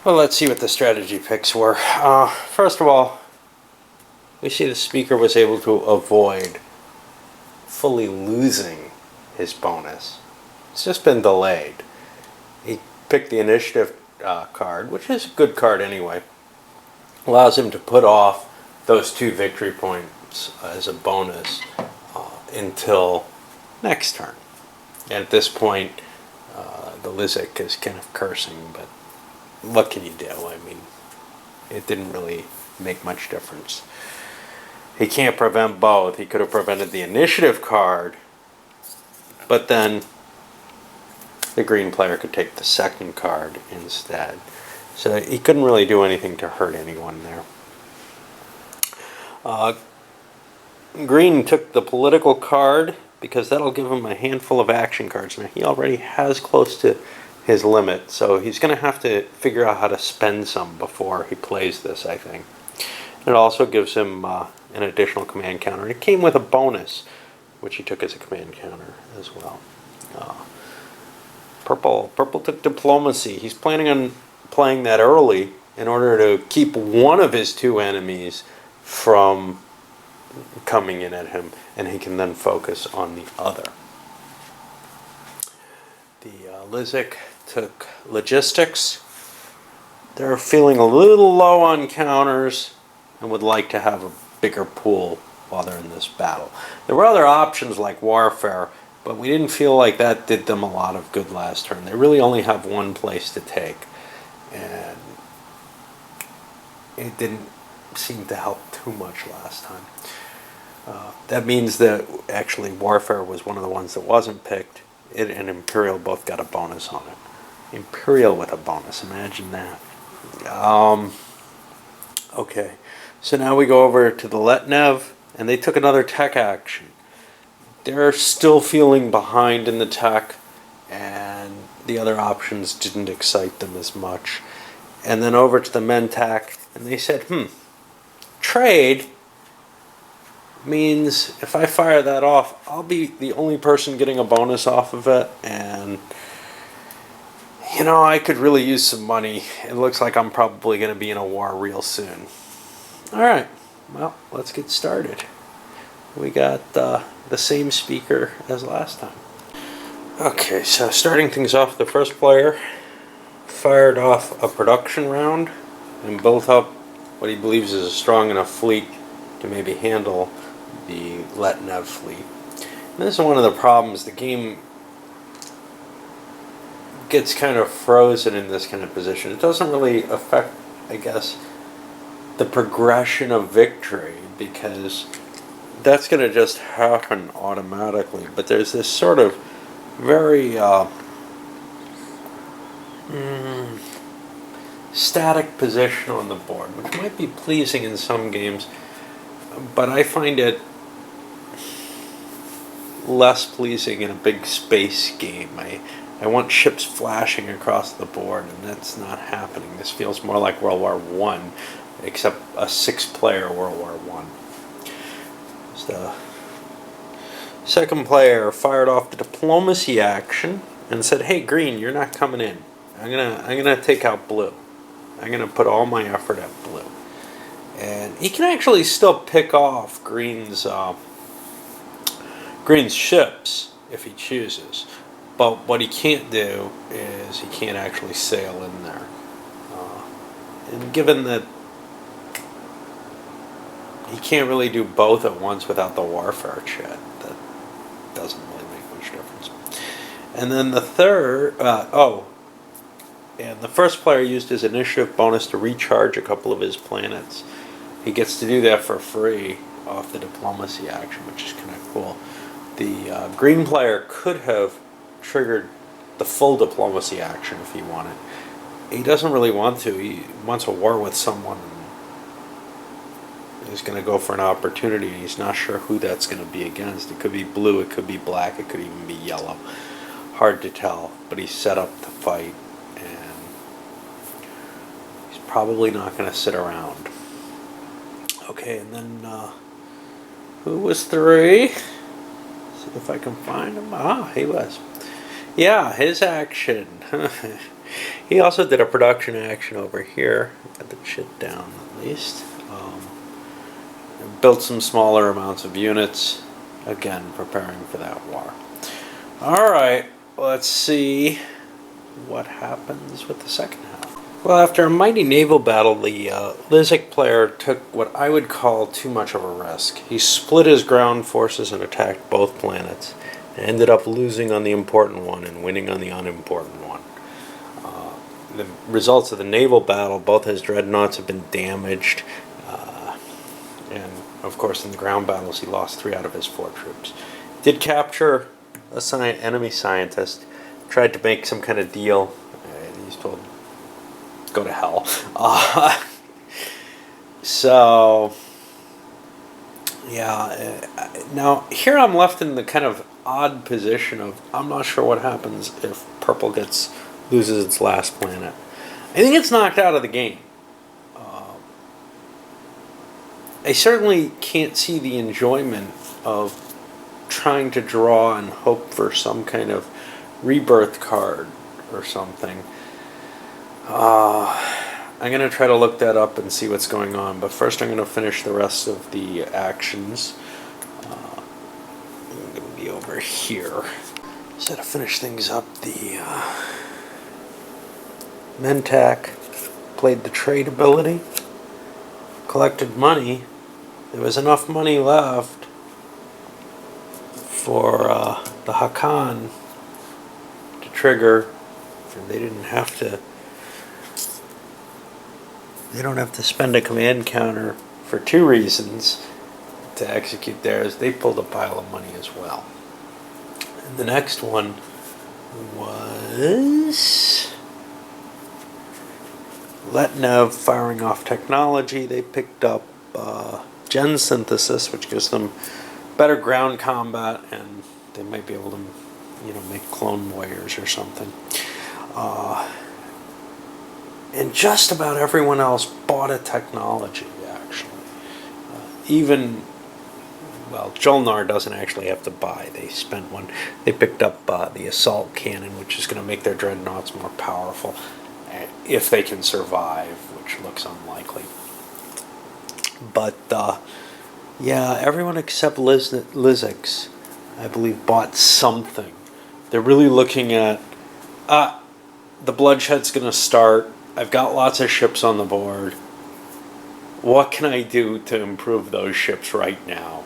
Well, let's see what the strategy picks were. First of all, we see the speaker was able to avoid fully losing his bonus. It's just been delayed. He picked the initiative card, which is a good card anyway. Allows him to put off those 2 victory points as a bonus until next turn. And at this point, the Lizik is kind of cursing, but what can you do? I mean, it didn't really make much difference. He can't prevent both. He could have prevented the initiative card, but then the green player could take the second card instead. So he couldn't really do anything to hurt anyone there. Green took the political card because that'll give him a handful of action cards. Now he already has close to his limit, so he's going to have to figure out how to spend some before he plays this, I think. It also gives him an additional command counter. It came with a bonus, which he took as a command counter as well. Purple took diplomacy. He's planning on playing that early in order to keep one of his 2 enemies from coming in at him, and he can then focus on the other. The Lizik took logistics. They're feeling a little low on counters and would like to have a bigger pool while they're in this battle. There were other options like warfare, but we didn't feel like that did them a lot of good last turn. They really only have one place to take, and it didn't seem to help too much last time. That means that actually warfare was one of the ones that wasn't picked. It and Imperial both got a bonus on it. Imperial with a bonus, imagine that. Okay, so now we go over to the Letnev, and they took another tech action. They're still feeling behind in the tech, and the other options didn't excite them as much. And then over to the Mentak, and they said, trade means if I fire that off, I'll be the only person getting a bonus off of it, and you know, I could really use some money. It looks like I'm probably going to be in a war real soon. Alright, well, let's get started. We got the same speaker as last time. Okay, so starting things off, the first player fired off a production round and built up what he believes is a strong enough fleet to maybe handle the Letnev fleet. And this is one of the problems. The game gets kind of frozen in this kind of position. It doesn't really affect, I guess, the progression of victory, because that's going to just happen automatically. But there's this sort of very static position on the board, which might be pleasing in some games, but I find it less pleasing in a big space game. I want ships flashing across the board, and that's not happening. This feels more like World War I, except a 6-player World War I. The second player fired off the diplomacy action and said, "Hey, green, you're not coming in. I'm gonna take out blue. I'm gonna put all my effort at blue." And he can actually still pick off green's ships if he chooses, but what he can't do is he can't actually sail in there. And given that he can't really do both at once without the warfare chat, that doesn't really make much difference. And then the third, and the first player used his initiative bonus to recharge a couple of his planets. He gets to do that for free off the diplomacy action, which is kind of cool. The green player could have triggered the full diplomacy action if he wanted. He doesn't really want to. He wants a war with someone. He's going to go for an opportunity, and he's not sure who that's going to be against. It could be blue, it could be black, it could even be yellow. Hard to tell, but he's set up to fight, and he's probably not going to sit around. Okay, and then who was 3? See if I can find him. Ah, he was. Yeah, his action. He also did a production action over here. Got the shit down at least. Built some smaller amounts of units. Again, preparing for that war. Alright, let's see what happens with the second half. Well, after a mighty naval battle, the Lizic player took what I would call too much of a risk. He split his ground forces and attacked both planets, and ended up losing on the important one and winning on the unimportant one. The results of the naval battle, both his dreadnoughts have been damaged, and of course in the ground battles he lost 3 out of his 4 troops. Did capture a enemy scientist, tried to make some kind of deal, and he's told, go to hell. So, yeah, now here I'm left in the kind of odd position of, I'm not sure what happens if purple loses its last planet. I think it's knocked out of the game. I certainly can't see the enjoyment of trying to draw and hope for some kind of rebirth card or something. I'm going to try to look that up and see what's going on, but first I'm going to finish the rest of the actions. I'm going to be over here. So to finish things up, the Mentak played the trade ability, collected money. There was enough money left for the Hakan to trigger, and they don't have to spend a command counter for 2 reasons to execute theirs. They pulled a pile of money as well. And the next one was Letnev firing off technology. They picked up gen synthesis, which gives them better ground combat, and they might be able to, make clone warriors or something. And just about everyone else bought a technology, actually. Jolnar doesn't actually have to buy. They spent one. They picked up the assault cannon, which is going to make their dreadnoughts more powerful, if they can survive, which looks unlikely. But, yeah, everyone except Lizics, I believe, bought something. They're really looking at, the bloodshed's going to start. I've got lots of ships on the board. What can I do to improve those ships right now?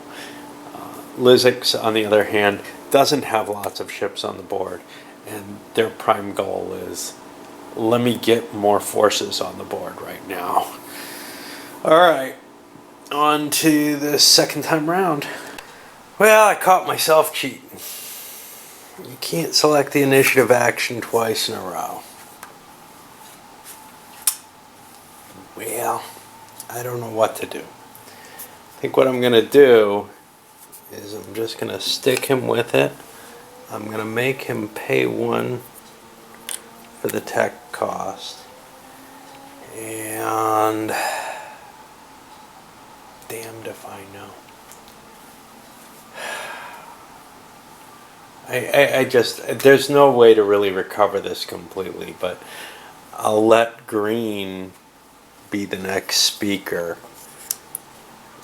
Lizics, on the other hand, doesn't have lots of ships on the board, and their prime goal is, let me get more forces on the board right now. Alright, on to the second time round. Well, I caught myself cheating. You can't select the initiative action twice in a row. Well, I don't know what to do. I think what I'm going to do is I'm just going to stick him with it. I'm going to make him pay 1 for the tech cost. And damned if I know. I just, there's no way to really recover this completely, but I'll let green be the next speaker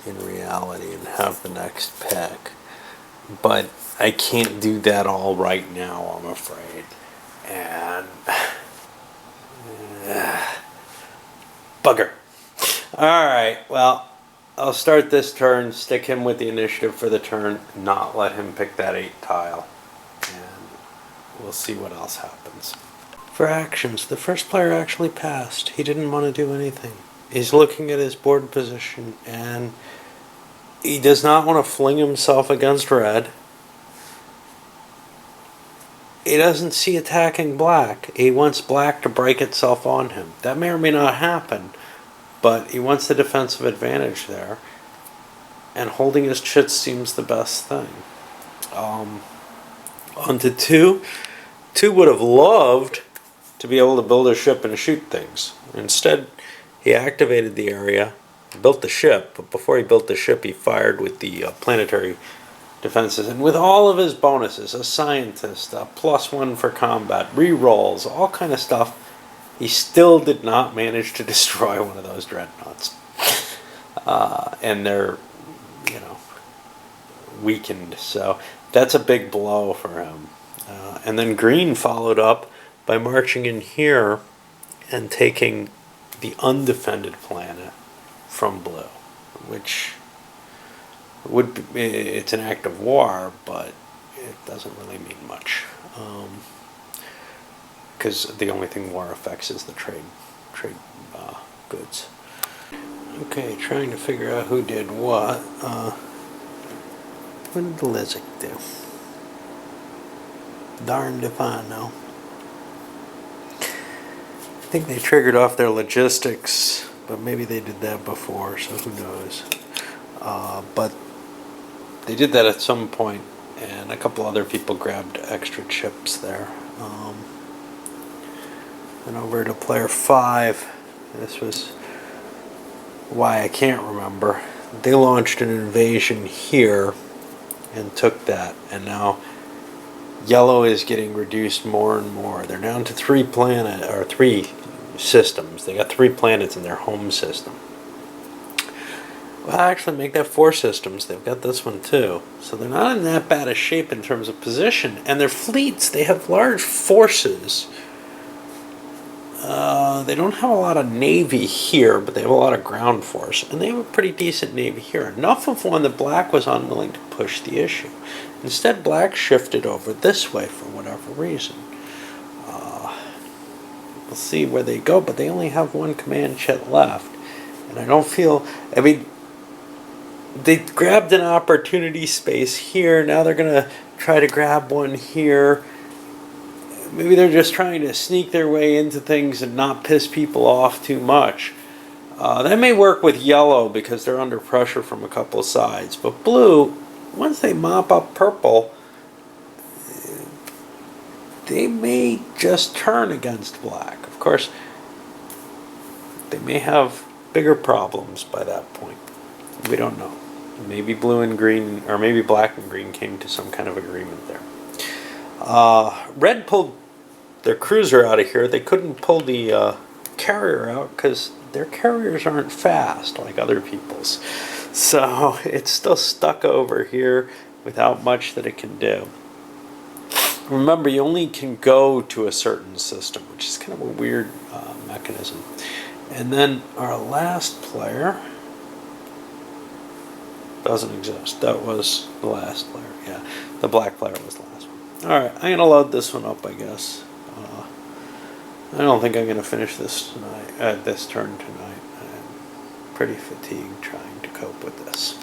in reality and have the next pick. But I can't do that all right now, I'm afraid. And bugger. Alright, well, I'll start this turn, stick him with the initiative for the turn, not let him pick that 8 tile. And we'll see what else happens. For actions, the first player actually passed. He didn't want to do anything. He's looking at his board position, and he does not want to fling himself against red. He doesn't see attacking black. He wants black to break itself on him. That may or may not happen, but he wants the defensive advantage there. And holding his chits seems the best thing. On to 2. 2 would have loved to be able to build a ship and shoot things. Instead, he activated the area, built the ship, but before he built the ship, he fired with the planetary defenses. And with all of his bonuses, a scientist, a +1 for combat, re-rolls, all kind of stuff, he still did not manage to destroy one of those dreadnoughts. And they're, you know, weakened. So that's a big blow for him. And then green followed up by marching in here and taking the undefended planet from blue, which would be, it's an act of war, but it doesn't really mean much, because the only thing war affects is the trade goods. Okay, trying to figure out who did what. What did the Lizik do? Darned if I know. I think they triggered off their logistics, but maybe they did that before, so who knows. But they did that at some point, and a couple other people grabbed extra chips there. And over to player 5, this was why I can't remember. They launched an invasion here and took that, and now yellow is getting reduced more and more. They're down to 3 systems. They got 3 planets in their home system. Well, actually, make that 4 systems. They've got this one too. So they're not in that bad a shape in terms of position. And their fleets, they have large forces. They don't have a lot of navy here, but they have a lot of ground force. And they have a pretty decent navy here. Enough of one that black was unwilling to push the issue. Instead, black shifted over this way for whatever reason. We'll see where they go, but they only have 1 command jet left. And I don't feel... I mean, they grabbed an opportunity space here. Now they're going to try to grab one here. Maybe they're just trying to sneak their way into things and not piss people off too much. That may work with yellow because they're under pressure from a couple sides. But blue, once they mop up purple, they may just turn against black. Of course, they may have bigger problems by that point. We don't know. Maybe blue and green, or maybe black and green came to some kind of agreement there. Red pulled their cruiser out of here. They couldn't pull the carrier out because their carriers aren't fast like other people's. So it's still stuck over here without much that it can do. Remember, you only can go to a certain system, which is kind of a weird mechanism. And then our last player doesn't exist. That was the last player. Yeah, the black player was the last one. Alright, I'm going to load this one up, I guess. I don't think I'm going to finish this tonight, this turn tonight. I'm pretty fatigued trying to cope with this.